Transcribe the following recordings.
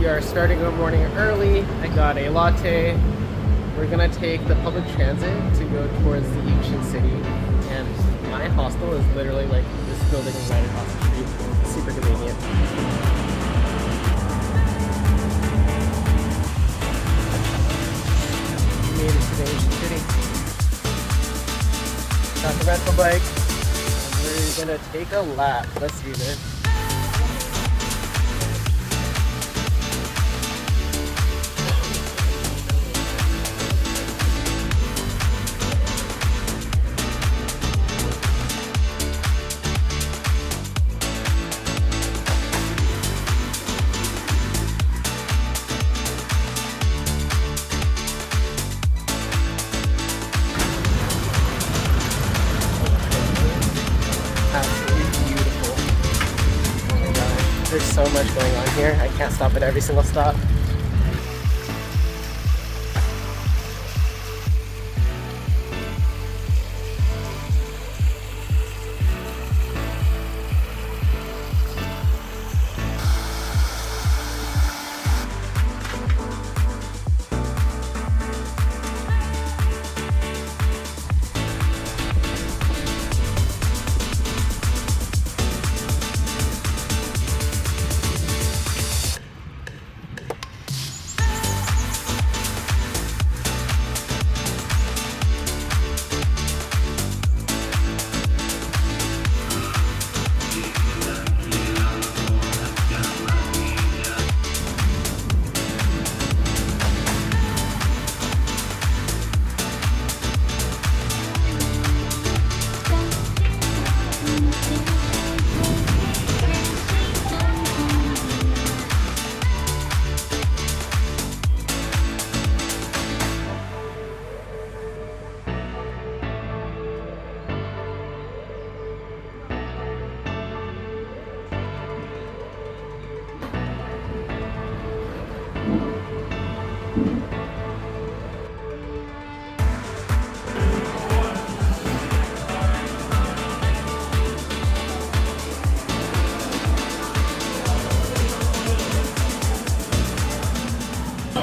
are starting our morning early. I got a latte. We're gonna take the public transit to go towards the ancient city. And my hostel is literally like this building right across the street. Super convenient. Made it to the ancient city. Got the rental bike. And we're gonna take a lap. Let's do this. There's so much going on here. I can't stop at every single stop.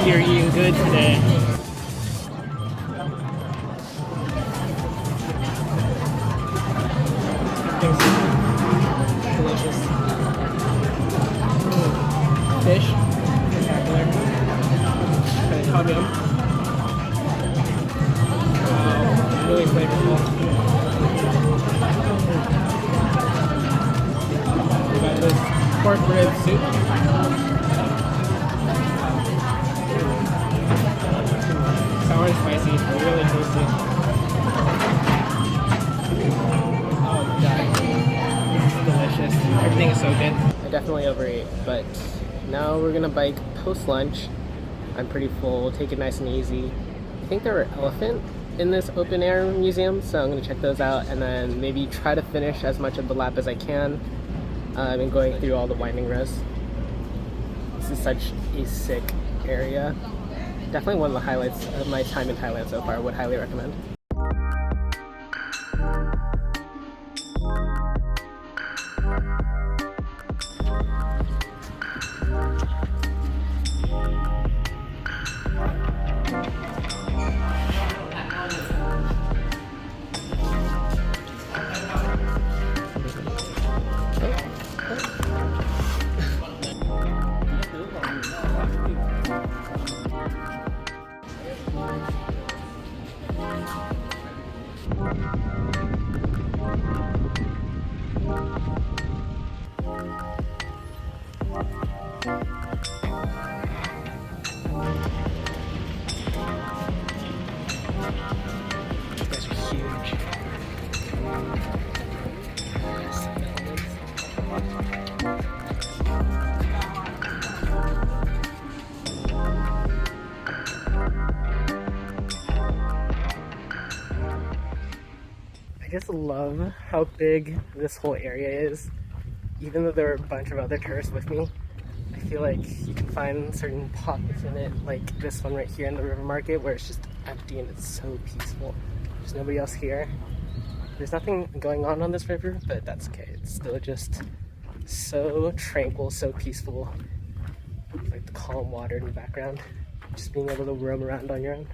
You're eating good today. Delicious. Fish. Spectacular. Kind of tom yum. Wow. Really flavorful. We got this pork rib soup. Sour and spicy, really tasty. Oh god, this is delicious. Everything is so good. I definitely overate, but now we're gonna bike post-lunch. I'm pretty full, we'll take it nice and easy. I think there are elephant in this open air museum, so I'm gonna check those out and then maybe try to finish as much of the lap as I can. I've been going through all the winding rows. This is such a sick area. Definitely one of the highlights of my time in Thailand so far. Would highly recommend. I just love how big this whole area is. Even though there are a bunch of other tourists with me, I feel like you can find certain pockets in it, like this one right here in the river market, where it's just empty and it's so peaceful. There's nobody else here. There's nothing going on this river, but that's okay. It's still just so tranquil, so peaceful. Like the calm water in the background. Just being able to roam around on your own.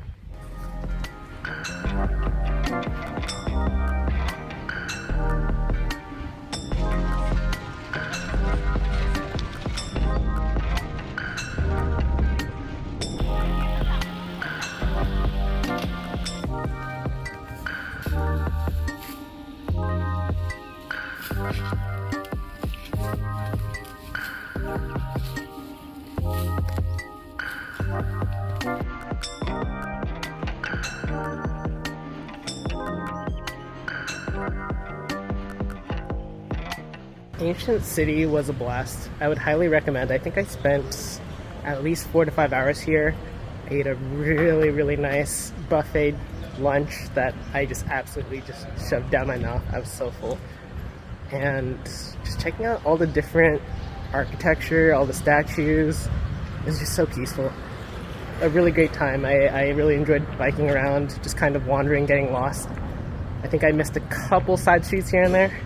Ancient City was a blast. I would highly recommend. I think I spent at least 4 to 5 hours here. I ate a really nice buffet lunch that I just absolutely just shoved down my mouth. I was so full. And just checking out all the different architecture, all the statues. It was just so peaceful. A really great time. I really enjoyed biking around, just kind of wandering, getting lost. I think I missed a couple side streets here and there,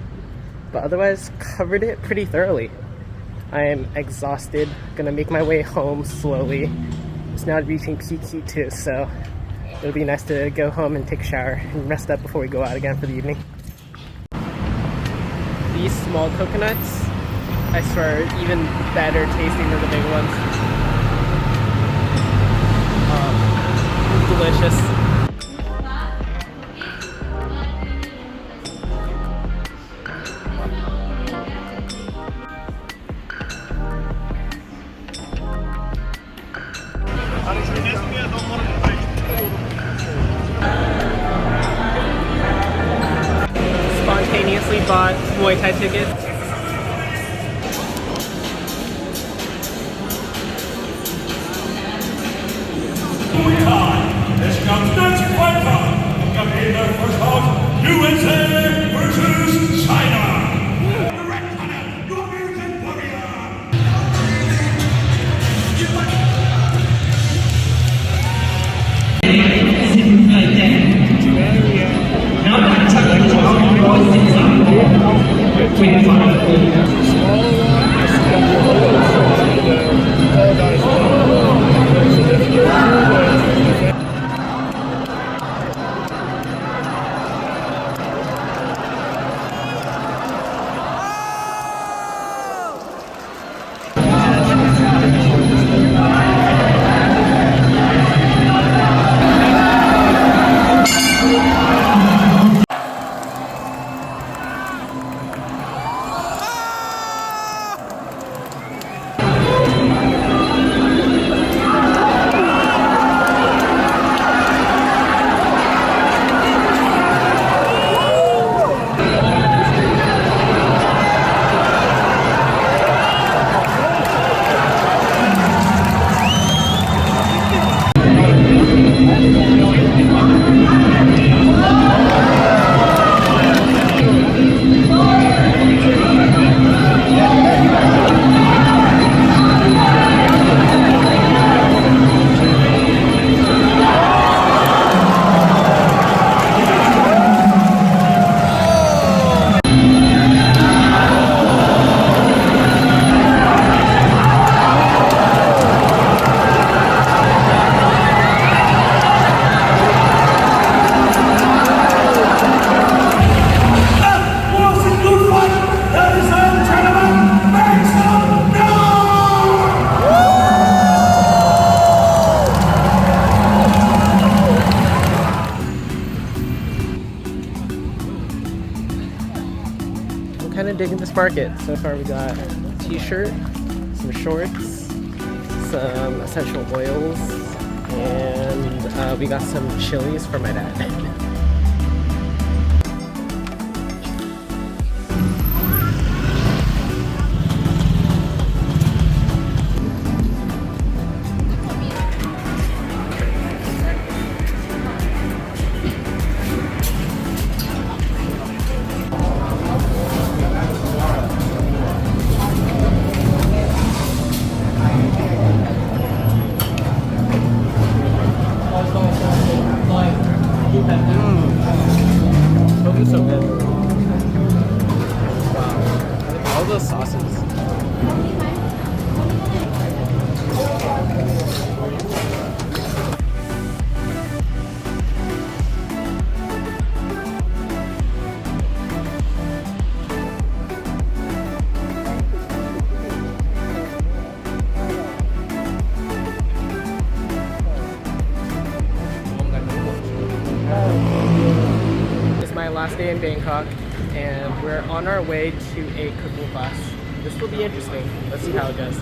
but otherwise covered it pretty thoroughly. I am exhausted. Gonna make my way home slowly. It's now reaching peak heat too, so it'll be nice to go home and take a shower and rest up before we go out again for the evening. These small coconuts, I swear, are even better tasting than the big ones. Delicious. Spontaneously bought Muay Thai tickets. Muay Thai. This comes next fighter. Coming in their first bout, USA versus China. The red corner, your American warrior. Kind of digging this market. So far we got a t-shirt, some shorts, some essential oils, and we got some chilies for my dad. So good. Wow. All those sauces. in Bangkok, and we're on our way to a cooking class. This will be interesting. Let's see how it goes.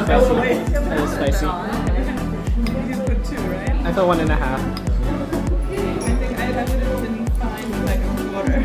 Spicy. That was spicy. You put 2, right? I thought 1.5. I think I would have been fine with like a quarter.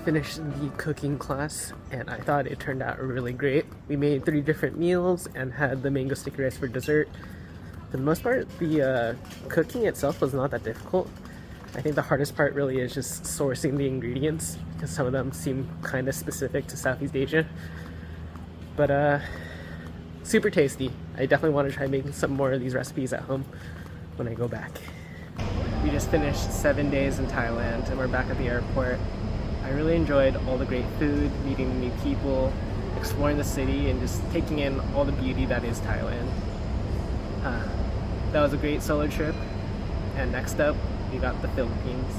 Finished the cooking class and I thought it turned out really great. We made 3 different meals and had the mango sticky rice for dessert. For the most part, the cooking itself was not that difficult. I think the hardest part really is just sourcing the ingredients because some of them seem kind of specific to Southeast Asia. But super tasty. I definitely want to try making some more of these recipes at home when I go back. We just finished 7 days in Thailand and we're back at the airport. I really enjoyed all the great food, meeting new people, exploring the city, and just taking in all the beauty that is Thailand. That was a great solo trip, and next up, we got the Philippines.